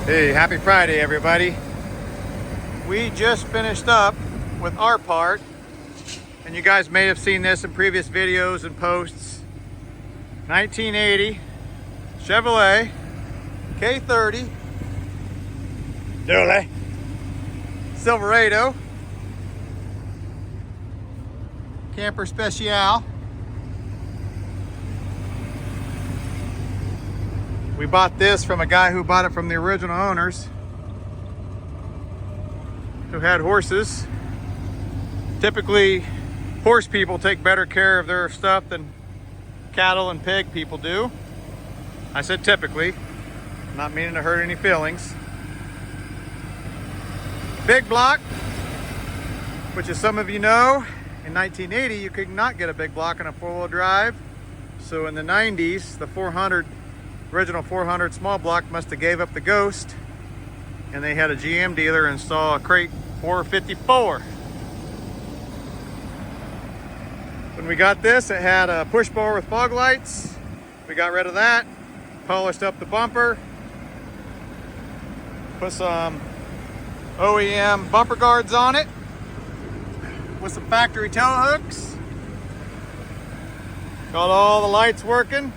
Hey, happy Friday, everybody. We just finished up with our part, and you guys may have seen this in previous videos and posts. 1980 Chevrolet K30 Dually Silverado Camper Special. We bought this from a guy who bought it from the original owners who had horses. Typically, horse people take better care of their stuff than cattle and pig people do. I said typically, not meaning to hurt any feelings. Big block, which as some of you know, in 1980 you could not get a big block on a four-wheel drive. So in the 90s, the original 400 small block must have gave up the ghost, and they had a GM dealer install a crate 454. When we got this, it had a push bar with fog lights. We got rid of that, polished up the bumper, put some OEM bumper guards on it with some factory tow hooks. Got all the lights working.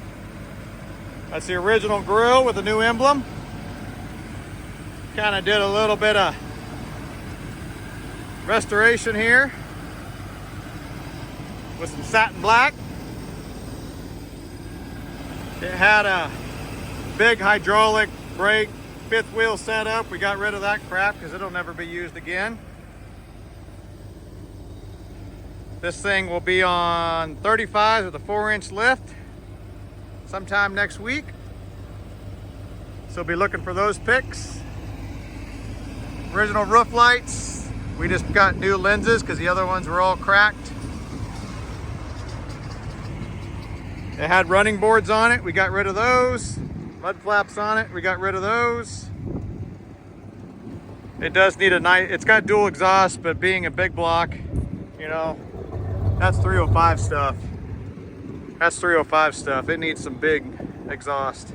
That's the original grille with the new emblem. Kind of did a little bit of restoration here with some satin black. It had a big hydraulic brake fifth wheel setup. We got rid of that crap because it'll never be used again. This thing will be on 35 with a 4-inch lift sometime next week. So be looking for those pics. Original roof lights. We just got new lenses because the other ones were all cracked. It had running boards on it. We got rid of those. Mud flaps on it. We got rid of those. It does need a nice, it's got dual exhaust, but being a big block, you know, that's 305 stuff. That's 305 stuff. It needs some big exhaust.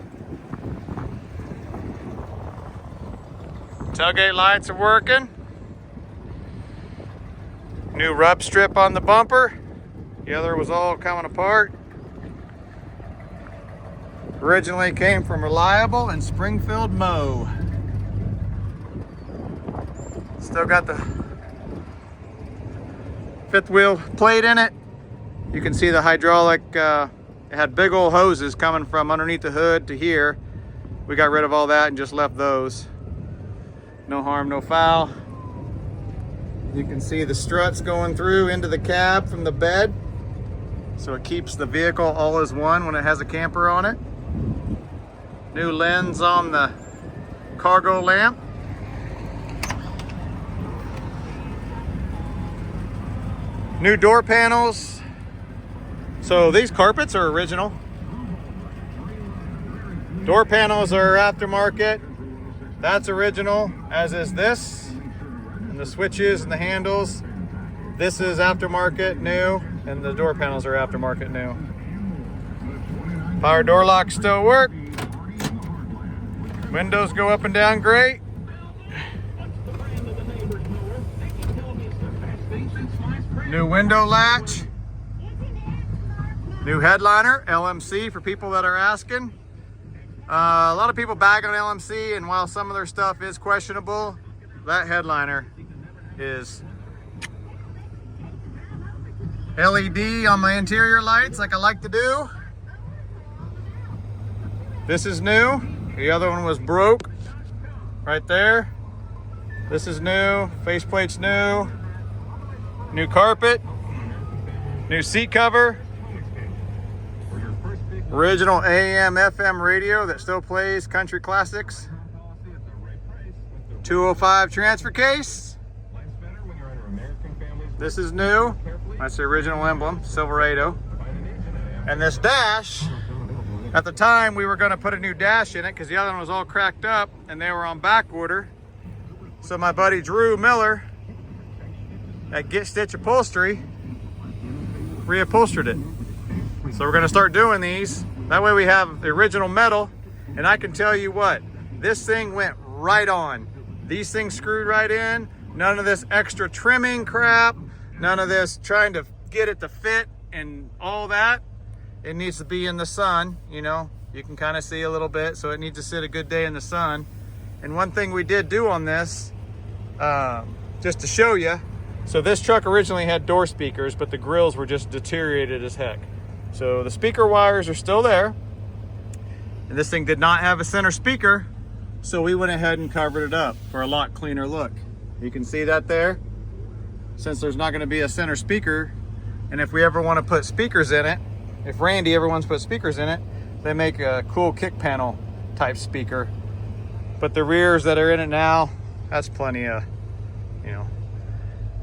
Tailgate lights are working. New rub strip on the bumper. The other was all coming apart. Originally came from Reliable in Springfield, Mo. Still got the fifth wheel plate in it. You can see the hydraulic, it had big old hoses coming from underneath the hood to here. We got rid of all that and just left those. No harm, no foul. You can see the struts going through into the cab from the bed. So it keeps the vehicle all as one when it has a camper on it. New lens on the cargo lamp. New door panels. So these carpets are original. Door panels are aftermarket. That's original, as is this. And the switches and the handles. This is aftermarket, new, and the door panels are aftermarket, new. Power door locks still work. Windows go up and down great. New window latch. New headliner, LMC for people that are asking. A lot of people bag on LMC, and while some of their stuff is questionable, that headliner is LED on my interior lights like I like to do. This is new. The other one was broke right there. This is new. Faceplate's new. New carpet. New seat cover. Original AM FM radio that still plays country classics. 205 transfer case. This is new. That's the original emblem, Silverado. And this dash, at the time we were going to put a new dash in it because the other one was all cracked up and they were on back order. So my buddy Drew Miller at Get Stitch Upholstery reupholstered it. So we're gonna start doing these. That way we have the original metal, and I can tell you what, this thing went right on. These things screwed right in. None of this extra trimming crap. None of this trying to get it to fit and all that. It needs to be in the sun, you know. You can kind of see a little bit, so it needs to sit a good day in the sun. And one thing we did do on this, just to show you, so this truck originally had door speakers, but the grills were just deteriorated as heck. So the speaker wires are still there. And this thing did not have a center speaker, so we went ahead and covered it up for a lot cleaner look. You can see that there. Since there's not gonna be a center speaker, and if we ever wanna put speakers in it, if Randy ever wants to put speakers in it, they make a cool kick panel type speaker. But the rears that are in it now, that's plenty of, you know,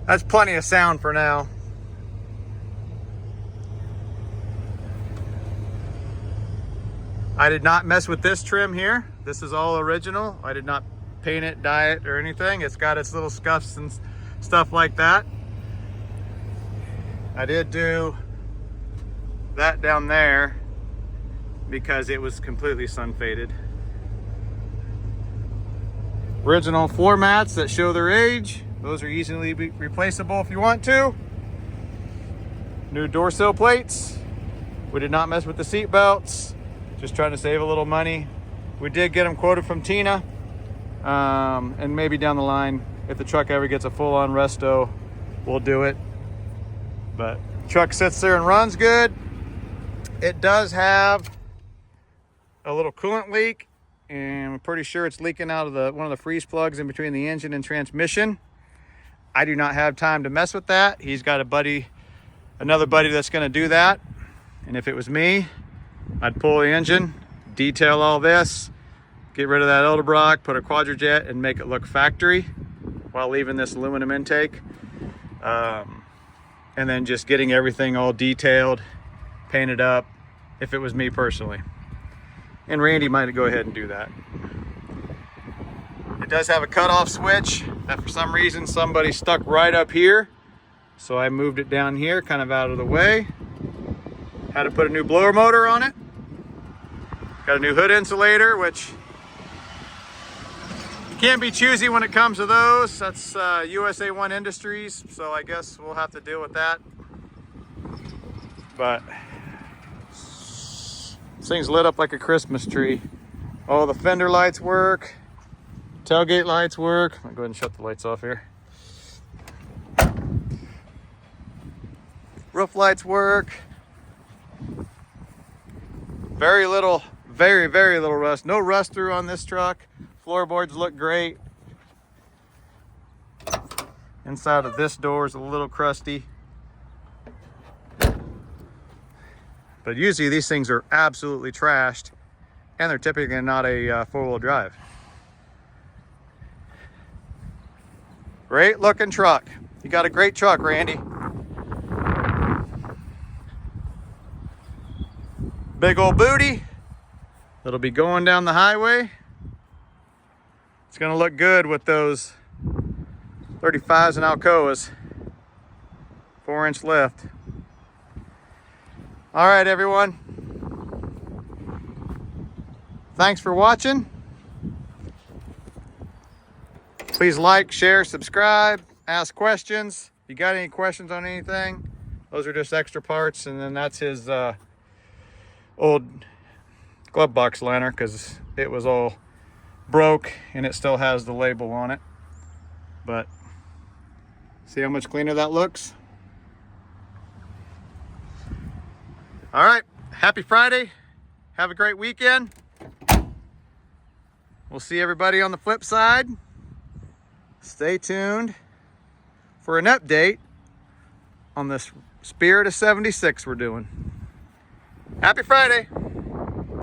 that's plenty of sound for now. I did not mess with this trim here. This is all original. I did not paint it, dye it, or anything. It's got its little scuffs and stuff like that. I did do that down there because it was completely sun faded. Original floor mats that show their age. Those are easily replaceable if you want to. New door sill plates. We did not mess with the seat belts. Just trying to save a little money. We did get them quoted from Tina. And maybe down the line, if the truck ever gets a full-on resto, we'll do it. But truck sits there and runs good. It does have a little coolant leak, and I'm pretty sure it's leaking out of one of the freeze plugs in between the engine and transmission. I do not have time to mess with that. He's got another buddy that's gonna do that. And if it was me, I'd pull the engine, detail all this, get rid of that Edelbrock, put a Quadrajet, and make it look factory while leaving this aluminum intake. And then just getting everything all detailed, painted up, if it was me personally. And Randy might go ahead and do that. It does have a cutoff switch that for some reason somebody stuck right up here. So I moved it down here, kind of out of the way. Had to put a new blower motor on it. Got a new hood insulator, which you can't be choosy when it comes to those. That's USA One Industries, so I guess we'll have to deal with that. But this thing's lit up like a Christmas tree. All the fender lights work, tailgate lights work. I'll go ahead and shut the lights off here. Roof lights work. Very little, very little rust. No rust through on this truck. Floorboards look great. Inside of this door is a little crusty. But usually these things are absolutely trashed, and they're typically not a four-wheel drive. Great looking truck. You got a great truck, Randy. Big old booty that'll be going down the highway. It's gonna look good with those 35s and Alcoas. 4-inch lift. All right, everyone. Thanks for watching. Please like, share, subscribe, ask questions. If you got any questions on anything, those are just extra parts, and then that's his old glove box liner, because it was all broke and it still has the label on it. But see how much cleaner that looks? All right, happy Friday. Have a great weekend. We'll see everybody on the flip side. Stay tuned for an update on this Spirit of 76 we're doing. Happy Friday.